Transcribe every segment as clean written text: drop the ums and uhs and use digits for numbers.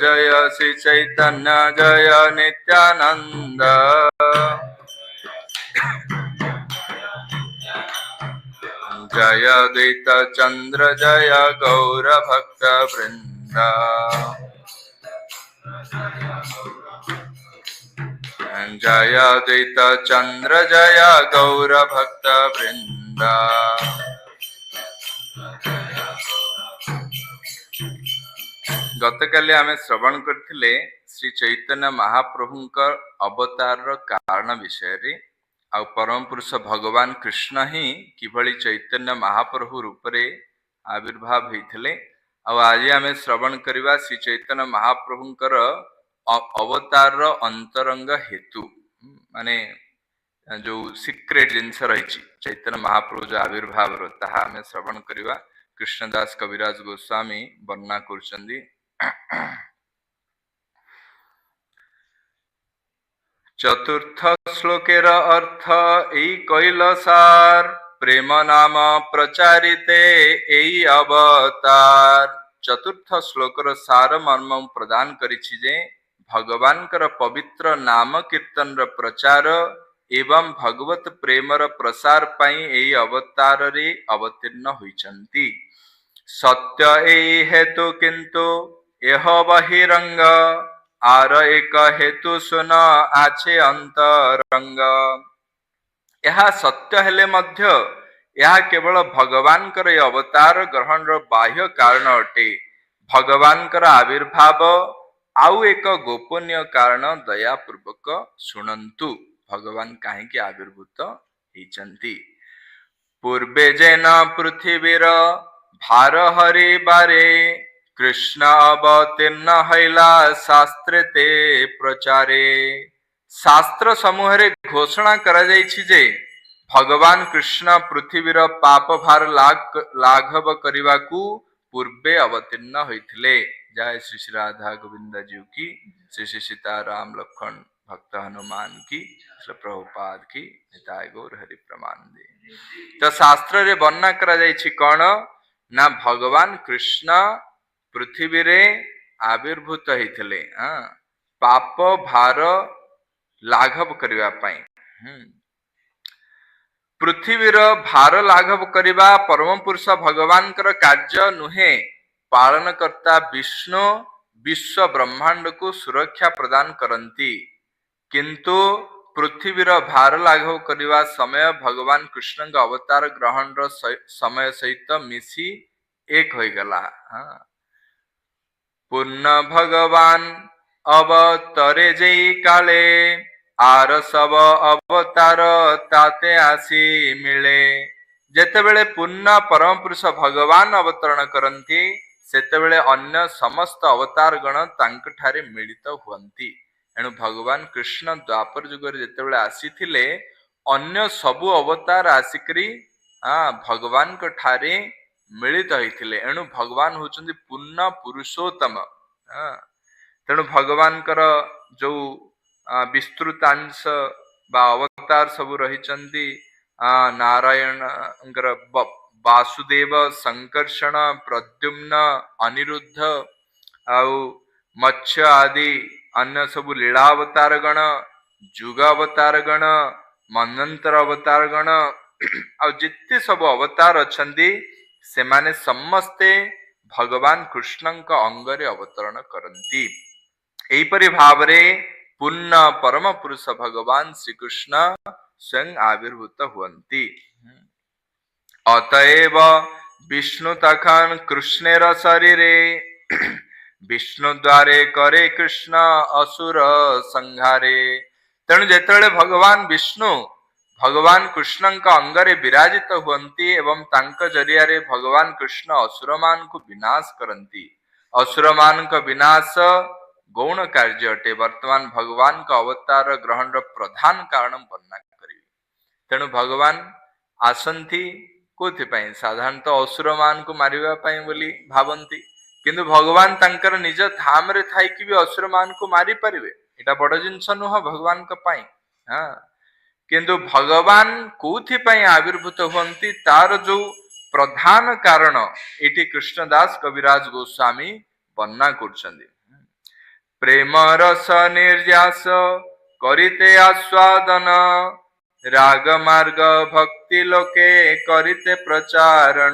जय श्री चैतन्य जय नित्यानंद। जय द्वैत चंद्र जय गौर भक्त वृंद। जय द्वैत चंद्र जय गौर भक्त वृंद। गतकाली आमे श्रवण करथिले श्री चैतन्य महाप्रभुंकर अवतार कारण विषय रे। आ परम पुरुष भगवान कृष्ण ही किभली चैतन्य महाप्रभु रूप रे आविर्भाव होइथिले। आज आमे श्रवण करिबा श्री चैतन्य महाप्रभुंकर अवतार अंतरंग हेतु माने जो सीक्रेट जिनस रही चैतन्य महाप्रभु जो आविर्भाव ताहा आमे श्रवण करिबा। कृष्णदास कविराज गोस्वामी वर्णना करछन्दी। चतुर्थ श्लोकेर अर्थ एई कैलसार प्रेम नाम प्रचारिते एई अवतार। चतुर्थ श्लोकर सार मर्म प्रदान करिछि जे भगवानकर पवित्र नाम कीर्तन प्रचार एवं भगवत प्रेमर प्रसार पाई एई अवतार रे अवतीर्ण होइछन्ति। सत्य एई हेतु किंतु एह बहिरंग आर एक हेतु सुन आछे अंतरंग। यह सत्य हेले मध्य यह केवल भगवानकर अवतार ग्रहण बाह्य कारण अटे। भगवानकर आविर्भाव आउ एक गोपनीय कारण दया पूर्वक शुणन्तु। भगवान काहेकि आविर्भूत होइछन्ति। पूर्वे जेन पृथ्वीर भार हरि बारे कृष्ण अवतीर्ण हैला शास्त्रे ते प्रचारे। शास्त्र समूह रे घोषणा करा जाइछि जे भगवान कृष्ण पृथ्वीर पाप भार लाघव करिवाकू पूर्वे अवतीर्ण होइथिले। जय श्री श्री राधा गोविंद जी की, श्री श्री सीताराम लक्ष्मण भक्त हनुमान की, श्री प्रभुपाद की, निताय गौर हरि प्रमानंदे। तो शास्त्र रे वर्णना करा जाइछि कोन ना भगवान कृष्ण पृथ्वी रे आविर्भूत होइथिले पाप भार लाघव करिवा पाई। पृथ्वीर भार लाघव करिवा परम पुरुष भगवान कर कार्य नुहे। पालन करता विष्णु विश्व ब्रह्मांड को सुरक्षा प्रदान करंती, किंतु पृथ्वीर भार लाघव करिवा समय भगवान कृष्ण का अवतार ग्रहण समय सहित मिसी एक हो गला। पूर्ण भगवान अवतरे जई काले आर सब अवतार ताते आसी मिले। जेतेबेले पूर्ण परम पुरुष भगवान अवतरण करंती सेतेबेले अन्य समस्त अवतार गण तांक ठारे मिलित हुअंती। एणु भगवान कृष्ण द्वापर जुगर जेतेबेले आसीथिले अन्य सबु अवतार आसिकरी भगवान को ठारे मिलित होइथिले। एणु भगवान होचंदी पूर्ण पुरुषोत्तम। तेणु भगवान कर जो विस्तृतांश बा अवतार सबु रहिचंदी नारायण वासुदेव संकर्षण प्रद्युम्न अनिरुद्ध आउ मत्स्य आदि अन्य सबु लीला अवतार गण जुग अवतार गण मनंतर अवतार गण आ जिते सब अवतार अछंदी से माने समस्ते भगवान कृष्णଙ୍କ अंगरे अवतरण करंती। एई परि भावरे पूर्ण परम पुरुष भगवान श्री कृष्ण स्वयं आविर्भूत हुअंती। अतएव विष्णु तखन कृष्णेर शरीरे विष्णु द्वारे करे कृष्ण असुर संहारे। तेणु जेतेबेले भगवान विष्णु भगवान कृष्ण अंगरे विराजित हुअंती एवं तांक जरिया रे भगवान कृष्ण असुरमान को विनाश करंती। असुरमान को विनाश गौण कार्य अटे। वर्तमान भगवान का अवतार ग्रहण प्रधान कारण वर्णना करिवे। तेणु भगवान आसंती कोथि पई साधारणतः असुर मान को मारिबा पई बोली भाबंती, किंतु भगवान तांकर निज धाम रे थाई कि भी असुर मान को मारी परिवे एटा बड़ जिंस नुह भगवान का पई। किंतु भगवान कोथि पई आविर्भूत हुअंती तार जो प्रधान कारण एटी कृष्णदास कविराज गोस्वामी वर्णना करछन्ती। प्रेम रस निर्यास करिते आस्वादन राग मार्ग भक्ति लोके करिते प्रचारण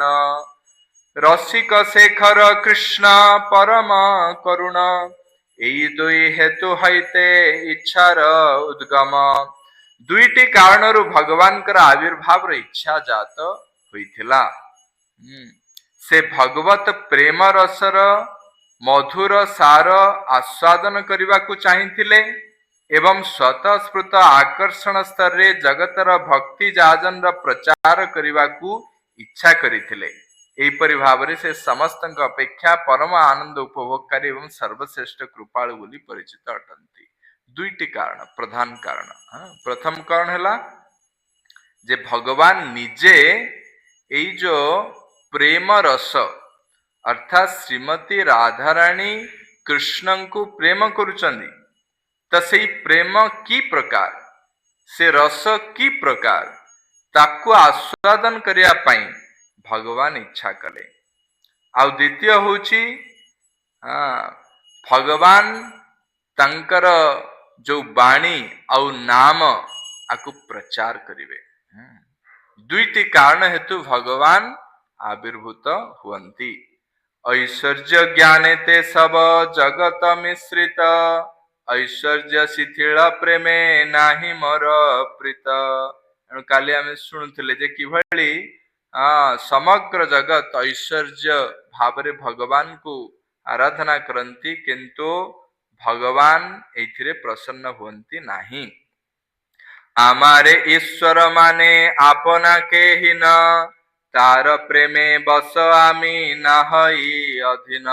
रसिक शेखर कृष्ण परम करुण एई दुई हेतु हईते इच्छार उद्गम दुईटी कारणरू भगवानकर आविर्भाव इच्छा जात होइथिला। से भगवत प्रेम रसर मधुर सार आस्वादन करने को चाहिए एवं स्वतःस्फूर्त आकर्षण स्तर रे जगतर भक्ति जाजन प्रचार करने को इच्छा करथिले। एपरि भावरे से समस्त अपेक्षा परम आनंद उपभोगकारी एवं सर्वश्रेष्ठ कृपालु बोली परिचित अटंती। दुईटी कारण प्रधान कारण प्रथम कारण है जे भगवान निजे एई जो प्रेम रस अर्थात श्रीमती राधाराणी कृष्ण को प्रेम करुचंदी तो से प्रेम की प्रकार से रस की प्रकार ताकू आस्वादन करिया पाई भगवान इच्छा कले। आउ द्वितीय होची भगवान तंकर जो बाणी आउ नाम आकु प्रचार करिवे। दुईटी कारण हेतु भगवान आविर्भूत हुअंती। ऐश्वर्य ज्ञाने ते सब जगत मिश्रित ऐश्वर्य शिथिल प्रेमे नाही मोर प्रीत। काली आम शुणुले जे किभली समग्र जगत ऐश्वर्य भावरे भगवान को आराधना करती किंतु भगवान एथिरे प्रसन्न हुअंती नाही। आमारे ईश्वर माने आपना के ही न तार प्रेमे बस आमी नाहई अधीन।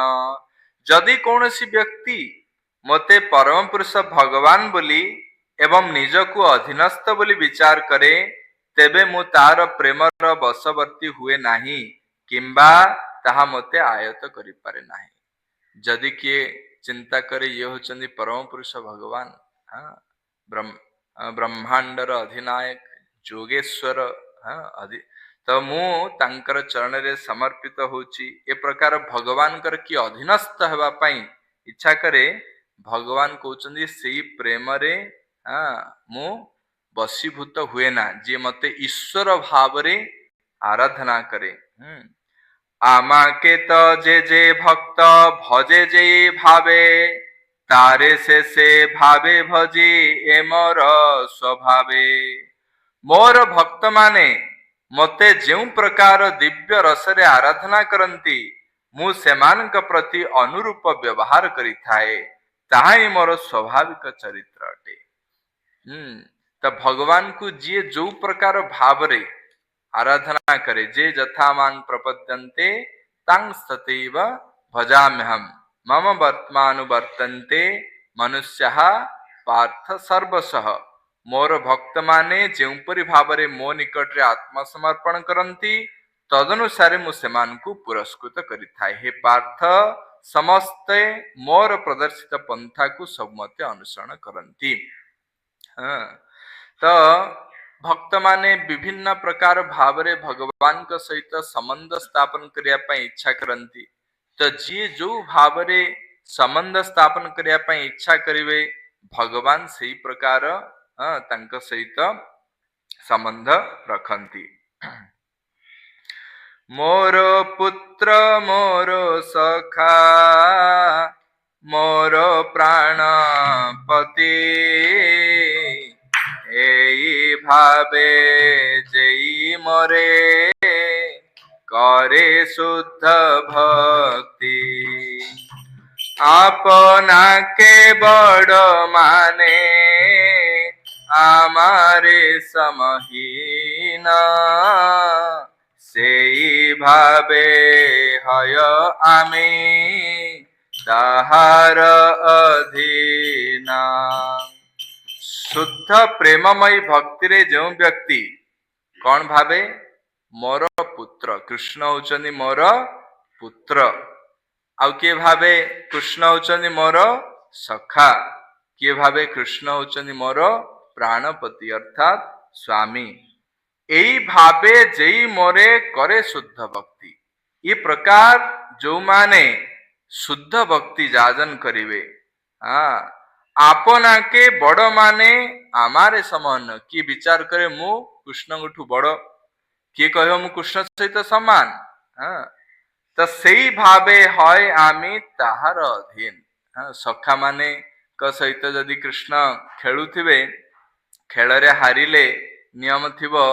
जदि कौनसी व्यक्ति मते परम पुरुष भगवान बोली एवं निजकु अधीनस्थ बोली विचार करे तेबे मु तार प्रेमर बशवर्ती हुए नाही किंबा ताहा मते आयत करि पारे नाही। जदि किए चिंता करे ये होचंदी परम पुरुष भगवान ब्रह्मांडर अधिनायक जोगेश्वर तो मु तांकर चरण रे समर्पित होची ए प्रकार भगवान कर की अधीनस्थ हेबा पई इच्छा करे भगवान कहउचंदी सेई प्रेम रे मु बसीभूत हुए ना जे मते ईश्वर भाव रे आराधना करे। आमा के तो जे जे भक्त भजे जे भावे तारे से भावे भजी ए मोर स्वभावे। मोर भक्त माने मते जो प्रकार दिव्य रसरे आराधना करती मु सेमानक प्रति अनुरूप व्यवहार करिथाए ताहा ही मोर स्वाभाविक चरित्र अटे। तो भगवान को जी जो प्रकार भाव रे आराधना करे जे जथा मांग प्रपद्यन्ते तांग सतैव भजाम्यहम् मम वर्तमानुवर्तन्ते मनुष्यः पार्थ सर्वशः। मोर भक्त माने जोपरि भावरे मो निकट रे आत्मसमर्पण करती तदनुसारे मु सेमान को पुरस्कृत करिथाए। हे पार्थ समस्ते मोर प्रदर्शित पंथा को सबमते अनुसरण करती। तो भक्त माने विभिन्न प्रकार भावरे भगवान का सहित संबंध स्थापन करिया पई इच्छा करती तो जी जो भावरे संबंध स्थापन करिया पई इच्छा करिवे भगवान सही प्रकार तांका सहित संबंध रखंती। मोर पुत्र मोर सखा मोर प्राणपति एई भावे जेई मोरे करे शुद्ध भक्ति। आपना के बड़ माने आमारे समहीना सेई भावे हय आमी ताहार अधीना। शुद्ध प्रेममयी भक्ति रे जो व्यक्ति कौन भावे मोर पुत्र कृष्ण होचंदी मोर पुत्र आउ किए भावे कृष्ण होचंदी मोर सखा किए भावे कृष्ण होचंदी मोर प्राणपति अर्थात स्वामी। एई भावे जेई मोरे करे शुद्ध भक्ति। ये प्रकार जो माने शुद्ध भक्ति जाजन करिवे हाँ आपना के बड़ माने आमारे समान किए विचार करे मु कृष्ण ठू बड़ किए कह मु कृष्ण सहित समान। हाँ तो सेई भावे हय आमी ताहार अधीन। हाँ सखा माने क सहित जदि कृष्ण खेलुथिबे खेଳରେ हारिले नियम थिबो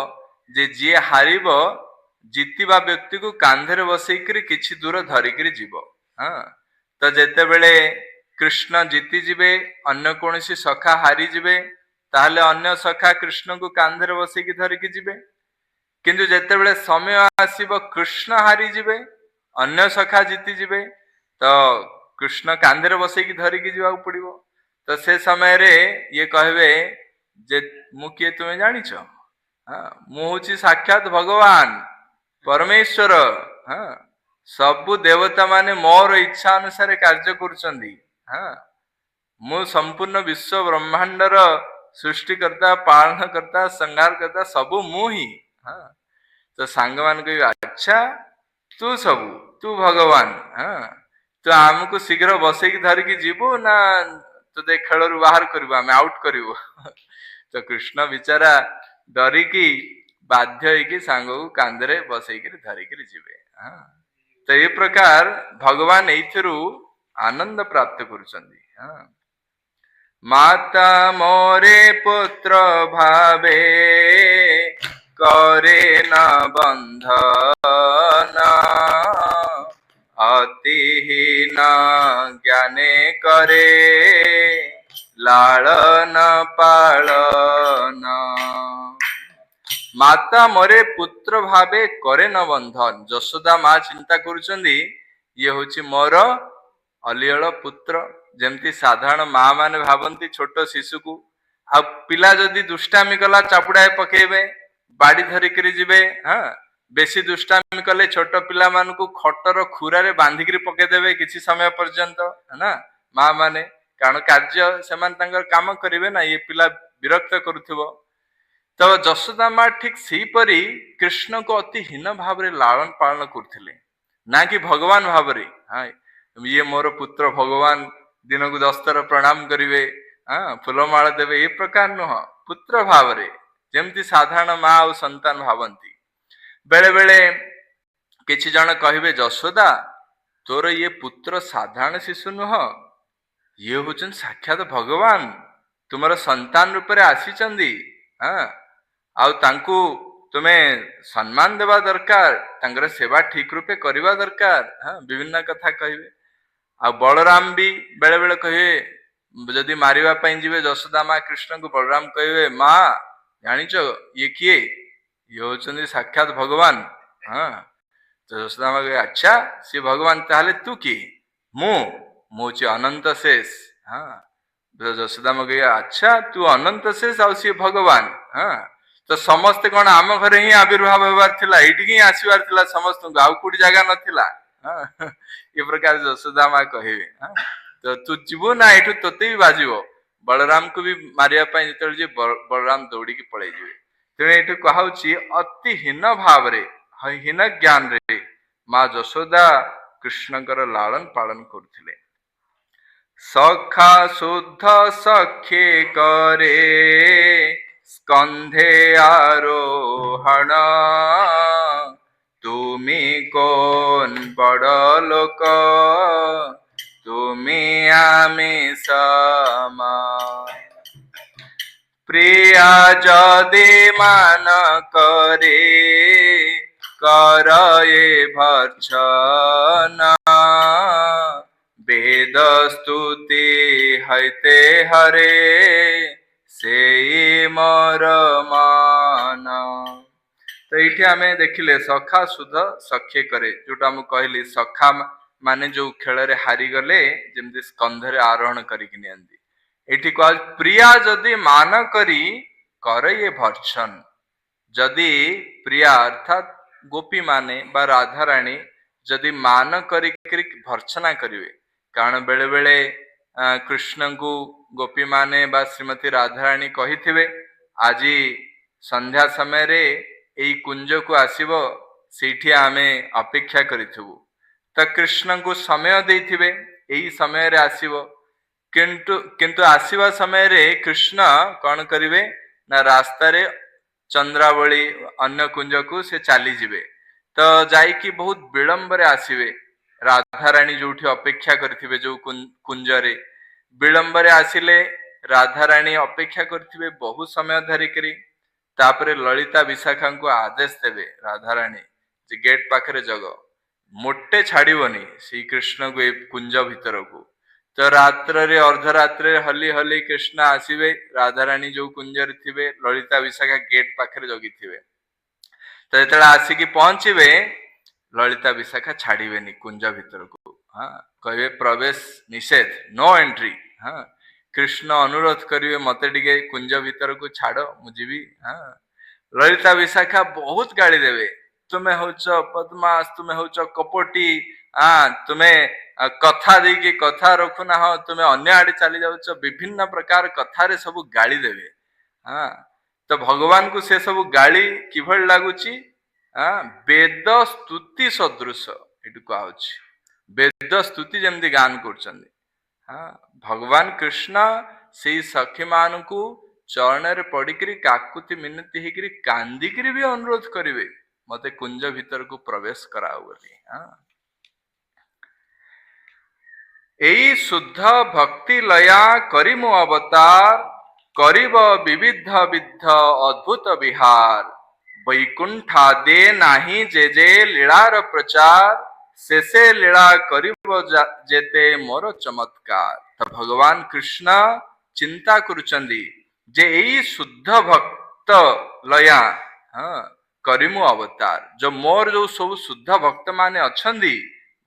जे जिए हारिबो जीतिबा व्यक्ति को कांधरे बसैकरी किछि दूर धरिकरी जीवो। हाँ तो जेतेबेले कृष्ण जीति जिबे अन्य कोनोसी सखा हारी जिबे ताहले अन्य सखा कृष्ण को कांधरे बसैकी धरिकी जिबे किंतु जेतेबेले समय आसीबो कृष्ण हारी जिबे अन्य सखा जीति जिबे तो कृष्ण कांधरे बसैकी धरिकी जीवा पड़िबो। तो से समय रे ये कहबे जे मु किए तुमे जानिछ। हाँ मु होची साक्षात भगवान परमेश्वर। हाँ सबु देवता माने मोर इच्छा अनुसार कार्य करुचंदी। हाँ मु संपूर्ण विश्व ब्रह्मांडर सृष्टिकर्ता पालन करता संहार करता सबु मु ही। हाँ तो सांग मान कह अच्छा तू सबू तू भगवान। हाँ तो आमको शीघ्र बसैकी धरिकी जीवु ना तो खेल बाहर करू आम आउट करू। तो कृष्ण बिचारा डरिकी बाध्य होगी सांग को कांधरे बसैकी धरिकी जीवे। हाँ तो ये प्रकार भगवान एइथिरु आनंद प्राप्त करुचंदी। हाँ माता मोरे पुत्र भावे करे न बंधन अतिहीन ज्ञाने करे लालन पालन। माता मोरे पुत्र भावे करे न बंधन। यशोदा माँ चिंता करुचंदी ये होची मोर अलियल पुत्र। जेमती साधारण माँ माने भावंती छोट शिशु को आ पिला जदि दुष्टामी कला चापुड़ाए पकेबे बाड़ी धरिकरी जिबे। हाँ बेसी दुष्टामी कले छोट पिला मान को खटर खुरारे बांधिकरी पकेदेबे किछि समय पर्यंत है ना माँ माने कारण कार्य सेमान तांकर काम करिवे ना ये पिला विरक्त करुथिबो। तो यशोदा माँ ठीक सेहीपरि कृष्ण को अति हीन भाव लालन पालन करथिले ना कि भगवान भाव। हाँ ये मोर पुत्र भगवान दिन को 10 थर प्रणाम करिवे। हाँ फूलमाला देवे ये प्रकार नुह पुत्र भाव जेमती साधारण माँ और संतान भावंती। बेले बेले किछि जन कहिबे यशोदा तोर ये पुत्र साधारण शिशु नुह ये होचन साक्षात भगवान तुमर संतान रूप में आसीचंदी। हाँ आउ तांकु तुमे सम्मान देवा दरकार तांकर सेवा ठीक रूपे करवा दरकार। हाँ विभिन्न कथा कहिबे। आ बलराम भी बेले बेले कहे जदि मारिबा पई जिवे यशोदा माँ कृष्ण को बलराम कहे माँ जानिच ये किए ये होचंदी साक्षात भगवान। हाँ तो यशोदा माँ कहे अच्छा सी भगवान ताहले तू किए मु होची अनंत शेष। हाँ यशोदा माँ कहे अच्छा तू अनंत शेष आ सी भगवान। हाँ तो समस्त कौन आम घरे ही आविर्भाव होबार थिला एठी आसबार थिला समस्त आउ कोटी जगह नथिला। हाँ ये प्रकार यशोदा माँ कहे। हाँ तो तू जीवु ना एठू तोते भी बाजिबो बलराम को भी मारिया पाई जेतल जे बलराम दौड़ी की पळै जिवे। तेणे एठू कहाउची अति हीन भाव रे हीन ज्ञान रे माँ यशोदा कृष्णकर लालन पालन करथिले। सखा शुद्ध सखे करे स्कंधे आरोहण तुमी कोन बड़ लोक तुमी आमी समान। प्रिया जदि मान करे कर ये भर्छना वेद स्तुति हैते हरे से मोर मान। तो ये आम देखिले सखा शुद्ध सखे करे जोटा मु कहली सखा माने जो खेल रे हारी गले जेमती स्कंधरे आरोहण करिक नियंती। एठी कह प्रिया जदि मान करी कर ये भर्छन। जदि प्रिया अर्थात गोपी माने बा राधा रानी जदि मान करी भर्छना करिवे कारण बेले बेले कृष्ण को गोपी माने बा श्रीमती राधा रानी कहिथिबे आज संध्या समय रे एई कुंज को आसीबो सेठी आमे अपेक्षा करिथबु। तो कृष्ण को समय देथिबे एई समय रे आसीबो किंतु किंतु आसीबा समय रे कृष्ण कौन करिवे ना रास्ता रे चंद्रावली अन्य कुंज को से चली जिवे तो जाइकी बहुत विलंब रे आसीवे राधाराणी जोठी अपेक्षा करथिबे जो कुंज रे विलंब रे आसिले राधाराणी अपेक्षा करथिबे बहुत समय धरिकरी तापरे ललिता विशाखा को आदेश देवे राधाराणी जे गेट पाखरे जग मोटे छाड़बनी श्री कृष्ण को ए कुंज भितर को तो रात्र रे अर्धरात्र हली हली कृष्ण आसीबे राधाराणी जो कुंजर थिबे ललिता विशाखा गेट पाखरे जगी थिबे तो जेतला आसिकी पहुंचीबे ललिता विशाखा छाड़बेनी कुंज भितर को हाँ कहे प्रवेश निषेध नो एंट्री हाँ कृष्ण अनुरोध करिवे मते टिके कुंज भितर को छाड़ मुझी हाँ ललिता विशाखा बहुत गाड़ी देवे तुम्हें होच पद्मास तुम्हें होच कपटी हाँ तुम्हें कथा दी कि कथा रखुना हो तुम्हें अन्य आड़े चली जाउच विभिन्न प्रकार कथारे सब गाली देवे हाँ तो भगवान को से सब गाली किभल लागुची हाँ वेद स्तुति सदृश एटु कहउची वेद स्तुति जमती गान करचंदी हाँ भगवान कृष्ण से सखी मान को चरण रे पड़िकरी काकुति मिनती हेकरी कांदिकरी भी अनुरोध करिवे मते कुंज भीतर को प्रवेश कराओ बोली हाँ एई शुद्ध भक्ति लया करिमु अवतार करिब विविध विद्ध अद्भुत विहार वैकुंठादे नाही जे जे लीलार प्रचार शेषे लीला करिब जेते मोर चमत्कार तो भगवान कृष्ण चिंता करुचंदी जे एई शुद्ध भक्त लया हाँ करिमु अवतार जो मोर जो सब शुद्ध भक्त माने अछंदी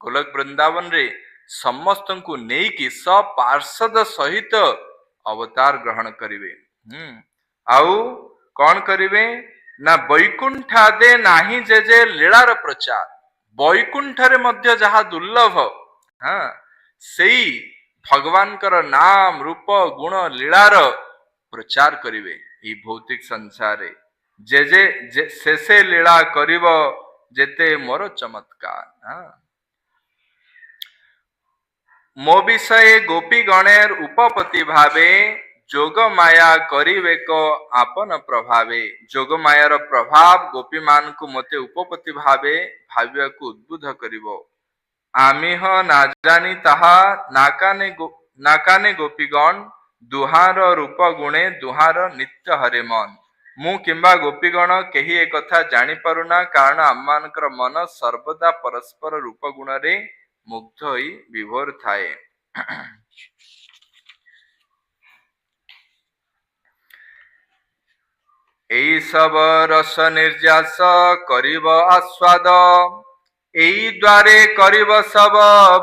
गोलक वृंदावन रे समस्त को नहीं कि सब पार्षद सहित अवतार ग्रहण करिवे आउ कौन करिवे ना वैकुंठ आदे नाही जे जे लीलार प्रचार वैकुंठ रे मध्य जहा दुर्लभ हाँ सेई भगवान कर नाम रूप गुण लीलार प्रचार करिवे ई भौतिक संसार जे जे शेषे लीला करिव जेते मोर चमत्कार हाँ मो विषय गोपी गणेर उपपति भावे जोग माया करिवेक आपन प्रभावे जोग मायार प्रभाव गोपी मान को मते उपपति भावे भाविया को उद्बुद्ध करिवो आमिह ना जानी ताहा नाकाने गोपीगण दुहार रूप गुणे दुहार नित्य हरे मन मु किंबा गोपीगण केही एक कथा जानी पारुना कारण आममानकर मन सर्वदा परस्पर रूप गुण रे मुग्ध होई विभोर थाए एई सब रस निर्यास करिब आस्वाद एई द्वारे करिब सब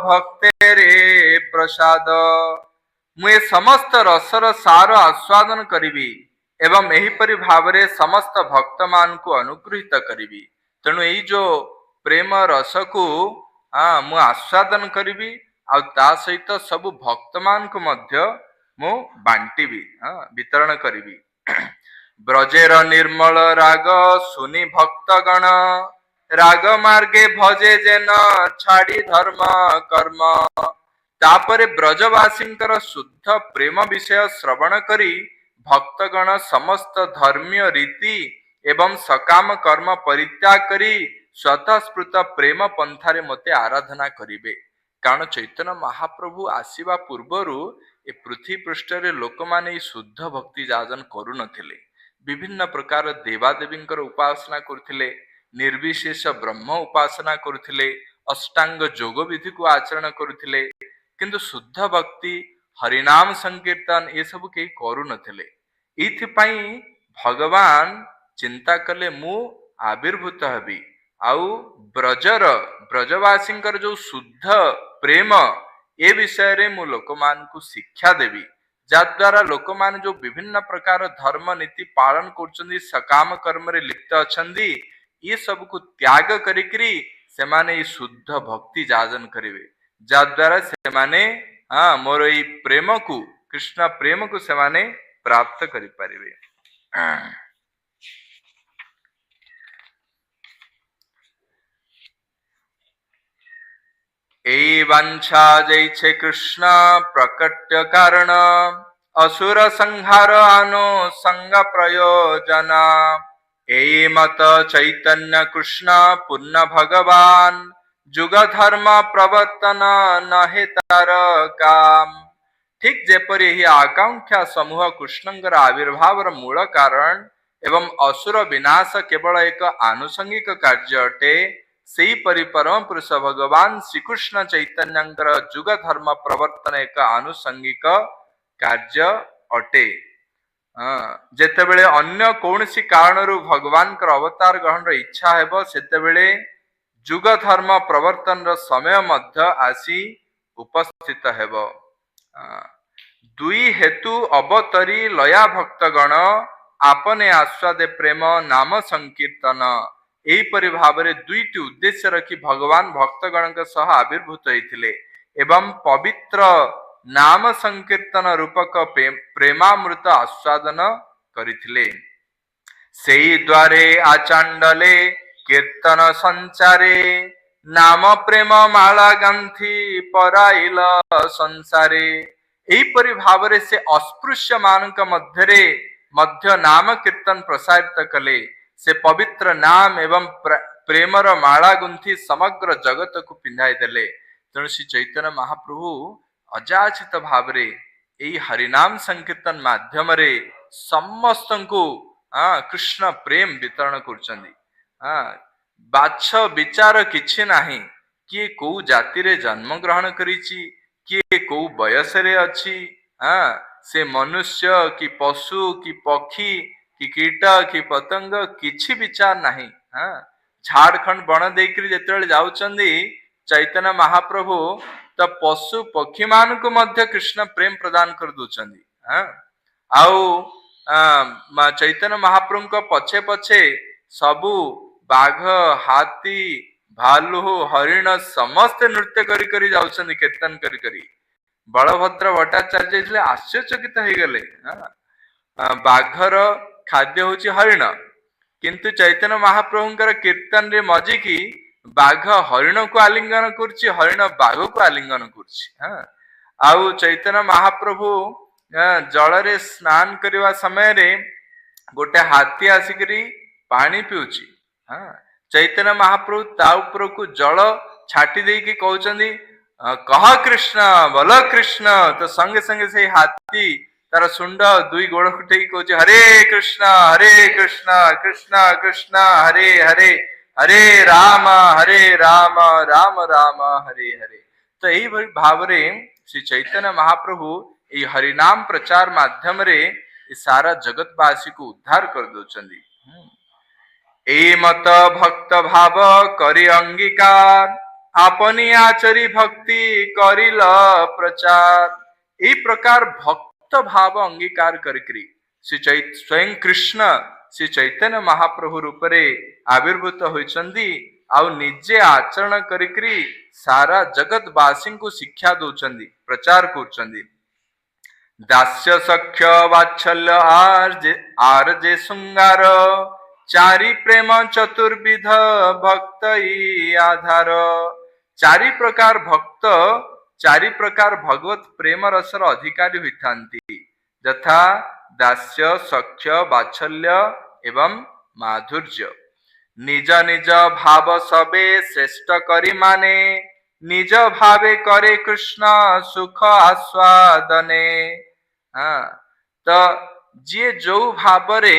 भक्तेरे प्रसाद मुए समस्त रसर सार आस्वादन करिबी एवं एहीपरि भावरे समस्त भक्त मान को अनुग्रहित करिबी तेणु एई जो प्रेम रस को हाँ मु आस्वादन करिबी आ ता सहित सब भक्त मान को मध्य मु बांटीबी हाँ वितरण करिबी ब्रजेर निर्मल राग सुनि भक्त गण राग मार्गे भजे जेन छाड़ी धर्म कर्म तापरे ब्रजवासींकर शुद्ध प्रेम विषय श्रवण करी भक्तगण समस्त धर्मीय रीति एवं सकाम कर्म परित्याग करी स्वतःस्फूर्त प्रेम पंथारे मते आराधना करिवे कारण चैतन्य महाप्रभु आसीबा पूर्वरु ए पृथ्वी पृष्ठ रे लोक माने शुद्ध भक्ति जाजन करू नथिले विभिन्न प्रकार देवादेवींकर उपासना करथिले निर्विशेष ब्रह्म उपासना करुथिले अष्टांग जोग विधि को आचरण करुथिले किंतु शुद्ध भक्ति हरिनाम संकीर्तन ये सब कहीं करू नथिले इथिपाई भगवान चिंता कले मु आविर्भूत हबी आउ ब्रजर ब्रजवासींकर जो शुद्ध प्रेम ए विषय रे मु लोकमान को शिक्षा देवी जाद्वारा लोक मान जो विभिन्न प्रकार धर्म नीति पालन कर सकाम कर्म रे लिप्त अछंदी ये सब को त्याग करिकरी से माने शुद्ध भक्ति जाजन करिवे जाद्वारा से माने हाँ मोर ई प्रेम को कृष्ण प्रेम को से माने प्राप्त करि परिवे एई वांछा जैछे कृष्ण प्रकट्य कारण असुर संहार आनो संग प्रयोजना एई मत चैतन्य कृष्ण पूर्ण भगवान जुग धर्म प्रवर्तन नहे तार काम। ठीक जेपरि एही आकांक्षा समूह कृष्णंकर आविर्भावर मूल कारण एवं असुर विनाश केवल एक आनुषंगिक कार्य अटे, सेहीपरि परम पुरुष भगवान श्रीकृष्ण चैतन्यंकर जुग धर्म प्रवर्तन एक आनुषंगिक कार्य अटे। जेतेबेले अन्य कौनसी कारणरू भगवानकर अवतार ग्रहण इच्छा हेबो सेतेबेले जुग धर्म प्रवर्तन समय मध्य आसी उपस्थित हेबो। दुई हेतु अवतरी लया भक्तगण आपने आस्वादे प्रेम नाम संकीर्तन। एहीपरि भावरे दुईटी उद्देश्य रखी भगवान भक्तगण सह आविर्भूत होइथिले एवं पवित्र नाम संकीर्तन रूपक प्रेमामृत आस्वादन करिथिले। सेई द्वारे आचांडले कीर्तन संचारे नाम प्रेम माला गांधी पराइल संसारे। एहीपरि भावरे से अस्पृश्य मानक मध्य नाम कीर्तन प्रसारित कले। से पवित्र नाम एवं प्रेमर माला गुंथि समग्र जगत को पिंधाई देले। तेणु श्री चैतन्य महाप्रभु अजाचित भावरे एही हरिनाम संकीर्तन माध्यम रे समस्त को कृष्ण प्रेम वितरण करछंदी। बाछ विचार किछि नाही, किए को जाति रे जन्म ग्रहण करिछि, किए को बयस रे अछि, से मनुष्य कि पशु कि पक्षी कि कीट कि पतंग किछि विचार नाही। झारखंड बण देकरी जेतेबेले जाउचंदी चैतन्य महाप्रभु तो पशु पक्षी मान को मध्य कृष्ण प्रेम प्रदान कर दूचंदी। आउ चैतन्य महाप्रभु को पछे पछे सबु बाघ हाथी भालू हरिण समस्त नृत्य करी करी जाउचंदी कीर्तन करी करी। बलभद्र भट्टाचार्य इसले आश्चर्यचकित हो गले। बाघर खाद्य होची हरिण, किंतु चैतन्य महाप्रभुंकर कीर्तन रे मजी की बाघ हरिण को आलिंगन करछि, हरिण बाघ को आलिंगन करछि। आउ चैतन्य महाप्रभु जल रे स्नान करवा समय रे गोटे हाथी आसिकरी पानी पिउछि। चैतन्य महाप्रभु ता ऊपर को जल छाटी दे कि कहउचंदी कह कृष्ण बोल कृष्ण। तो संगे संगे से हाथी तार सुंड दुई गोड़ उठेई कहउछि हरे कृष्ण कृष्ण कृष्ण हरे हरे हरे राम राम राम हरे हरे। तो यही भाव रे श्री चैतन्य महाप्रभु ये हरिनाम प्रचार माध्यम रे सारा जगतवासी को उद्धार कर दोचंदी। ए मत भक्त भाव करी अंगीकार आपनी आचरी भक्ति करिल प्रचार। ए प्रकार भक्त भाव अंगीकार करिकरी स्वयं कृष्ण श्री चैतन्य महाप्रभु रूपरे आविर्भूत होइचंदी। आउ निजे आचरण करिकरी सारा जगतवासी को शिक्षा दौचंदी, प्रचार करचंदी। दास्य सख्य वात्सल्य आर जे श्रृंगार चारि प्रेम चतुर्विध भक्त आधार। चारि प्रकार भक्त चारि प्रकार भगवत प्रेम रसर अधिकारी होइथांती, यथा दास्य सख्य वात्सल्य एवं माधुर्य। निज निज भाव सबे श्रेष्ठ करी माने निज भावे करे कृष्ण सुख आस्वादने। तो जे जो भाव रे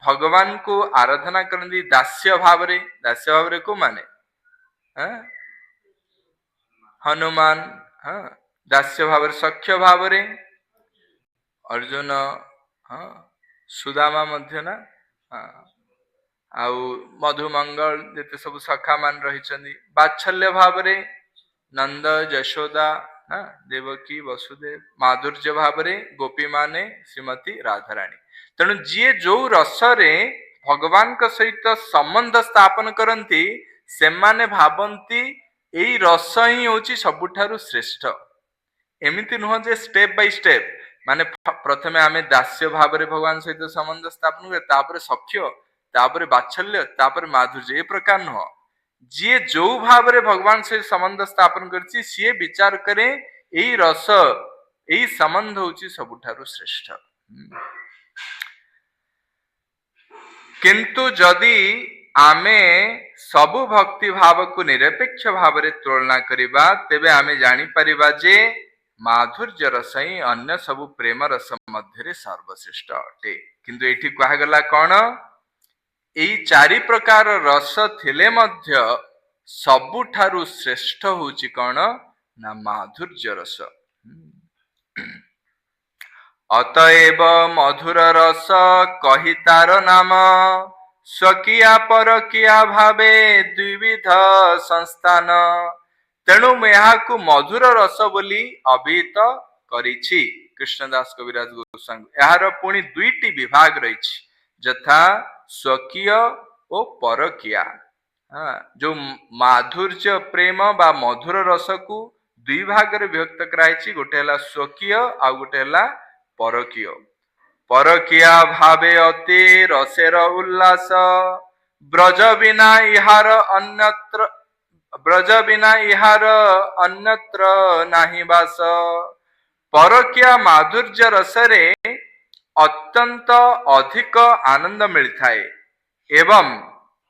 भगवान को आराधना करती दास्य भाव रे को माने हनुमान। दास्य भाव रे सख्य भाव रे अर्जुन, सुदामा मध्य ना, आउ मधुमंगल जेते सब सखा मान रही। वात्सल्य भाव रे नंद यशोदा देवकी वसुदेव। माधुर्य भाव रे गोपी माने श्रीमती राधाराणी। तेणु जी जो रस रे भगवान का सहित संबंध स्थापन करती से माने भावंती एई रस ही होची सबुठारु श्रेष्ठ। एमिति नुह जे स्टेप बाय स्टेप माने प्रथमे आमे दास्य भाव रे भगवान सहित संबंध स्थापन करे, तापरे सख्य, तापरे वात्सल्य, तापरे माधुर्य, ए प्रकार नुह। जी जो भाव रे भगवान से संबंध स्थापन करछि सी विचार करे एई रस एई संबंध होछि सबुठारु श्रेष्ठ। किंतु जदि आमे सबु भक्ति भाव को निरपेक्ष भाव रे तुलना करिबा तेबे आमे जानि परिबा जे माधुर्य रस ही अन्य सबु प्रेम रस मध्य रे सर्वश्रेष्ठ अटे। किंतु एठी कहा गला कोन एई चारि प्रकार रस थिले मध्य सबुठारु श्रेष्ठ होछि कोन ना माधुर्य रस। अतएव मधुर रस कही तार नाम स्वकिया परकिया भावे द्विविध संस्थान। तेणु मैं मधुर रस बोली अभिहित करिछि कृष्णदास कविराज गोस्वामी। यार पुणी दुईटी विभाग रही यथा स्वकीय और परकिया। जो माधुर्य प्रेम बा मधुर रस को दुई भाग रे विभक्त कराई, गोटे है स्वकीय आ गोटे है परकीय। परकिया भावे अति रसेर उल्लास ब्रज बिना इहार अन्यत्र नाही बास। परकिया माधुर्य रसरे अत्यंत अधिक आनंद मिलता है एवं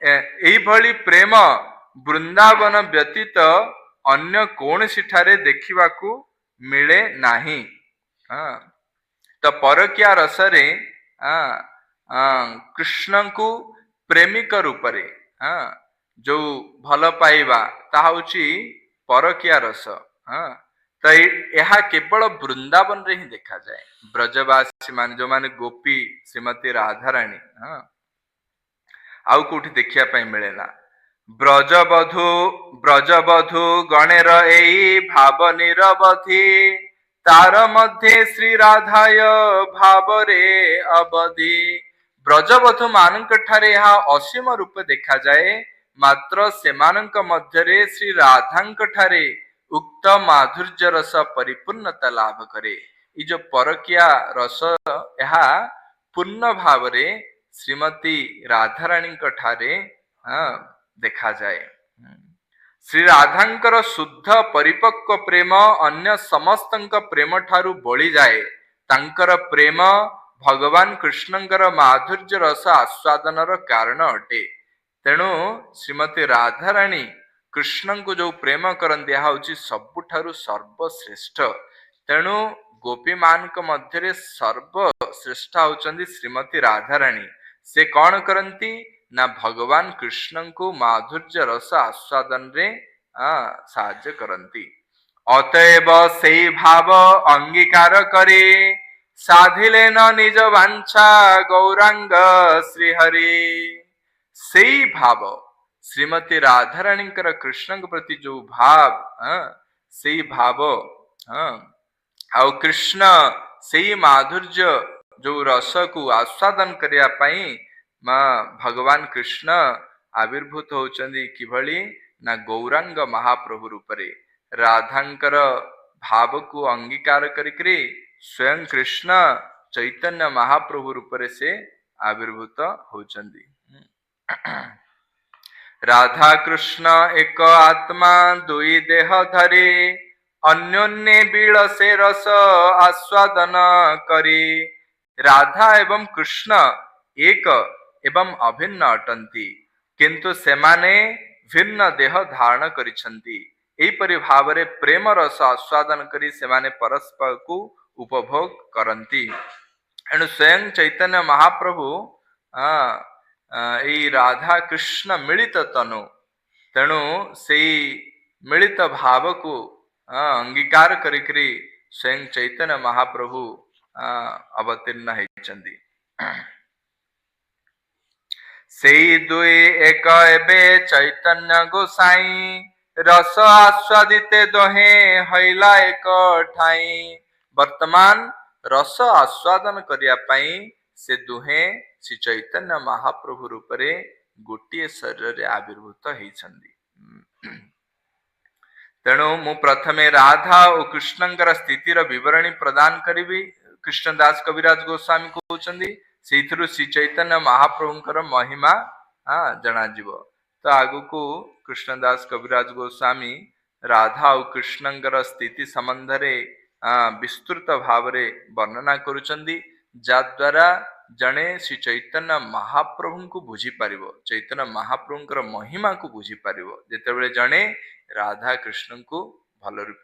एही भली प्रेम वृंदावन व्यतीत अन्य कौनसी ठारे देखिबाकू मिले नाही। तो परकिया रसरे कृष्ण को प्रेमिक रूप रे जो भल पाइबा ताहा होची परकिया रस। तो यह केवल वृंदावन रे ही देखा जाए। ब्रजवासी मान जो माने गोपी श्रीमती राधा रानी आउ कोठी देखिया पई मिले ना। ब्रजबधु गणेर एई भाव निरवधि तार मध्य श्री राधाय भावरे अवधि। ब्रजबधु मानक ठारे यह असीम रूप देखा जाए, मात्र सेमानक मध्यरे श्री राधांक ठारे उक्त माधुर्य रस परिपूर्णता लाभ करे। ये जो परकिया रस यह पूर्ण भाव रे श्रीमती राधाराणी ठारे देखा जाए। श्री राधांकर शुद्ध परिपक्व प्रेम अन्य समस्तंक प्रेम ठारू बळी जाए। तांकर प्रेम भगवान कृष्णंकर माधुर्य रस आस्वादनर कारण अटे। तेणु श्रीमती राधाराणी कृष्ण को जो प्रेम करंती यह होची सबुठारु सर्वश्रेष्ठ। तेणु गोपी मानक मध्यरे सर्वश्रेष्ठ होचंदी श्रीमती राधाराणी। से कौन करंती ना भगवान कृष्ण को माधुर्य रस आस्वादन रे साहाय्य करंती। अतएव से भाव अंगीकार करे साधिले न निज वांछा गौरांग श्रीहरि। से भाव श्रीमती राधाराणी कृष्ण के प्रति जो भाव से भाव आउ कृष्ण से माधुर्य जो रस को आस्वादन करिया पाई भगवान कृष्ण आविर्भूत होचंदी किभली ना गौरांग महाप्रभु रूपरे। राधांकर भाव को अंगीकार करिकरी स्वयं कृष्ण चैतन्य महाप्रभु रूपरे से आविर्भूत होचंदी। राधा कृष्ण एक आत्मा दुई देह धरे अन्योन्य बिलसे रस आस्वादन करी। राधा एवं कृष्ण एक एवं अभिन्न अटंती, किंतु सेमाने भिन्न देह धारण करिछंती। एपरि भावरे प्रेम रस आस्वादन करी सेमाने परस्पर को उपभोग करंती। एणु स्वयं चैतन्य महाप्रभु एई राधा कृष्ण मिलित तनु। तेणु से मिलित भाव को अंगीकार करिकरी स्वयं चैतन्य महाप्रभु अवतीर्ण होइछंदी। से दुई एक एबे चैतन्य गोसाई रस आस्वादिते दोहे हैला एक ठाई। वर्तमान रस आस्वादन करिया पाई से दुहे श्री चैतन्य महाप्रभु रूपरे गोटिए शरीर रे आविर्भूत होइछंदी। तेणु मु प्रथमे राधा और कृष्णंकर स्थितिर विवरणी प्रदान करिबी। कृष्णदास कविराज गोस्वामी कहउछंदी सेथिरु श्री चैतन्य महाप्रभुंकर महिमा जना जीव। तो आगु को कृष्णदास कविराज गोस्वामी राधा और कृष्णंकर स्थिति संबंध रे विस्तृत भाव रे वर्णना करुचंदी जाद्वारा जणे श्री चैतन्य महाप्रभु को बुझी पारिबो चैतन्य महाप्रभुंकर महिमा को बुझी पारिबो जेतेबेले जणे राधा कृष्ण को भल रूपे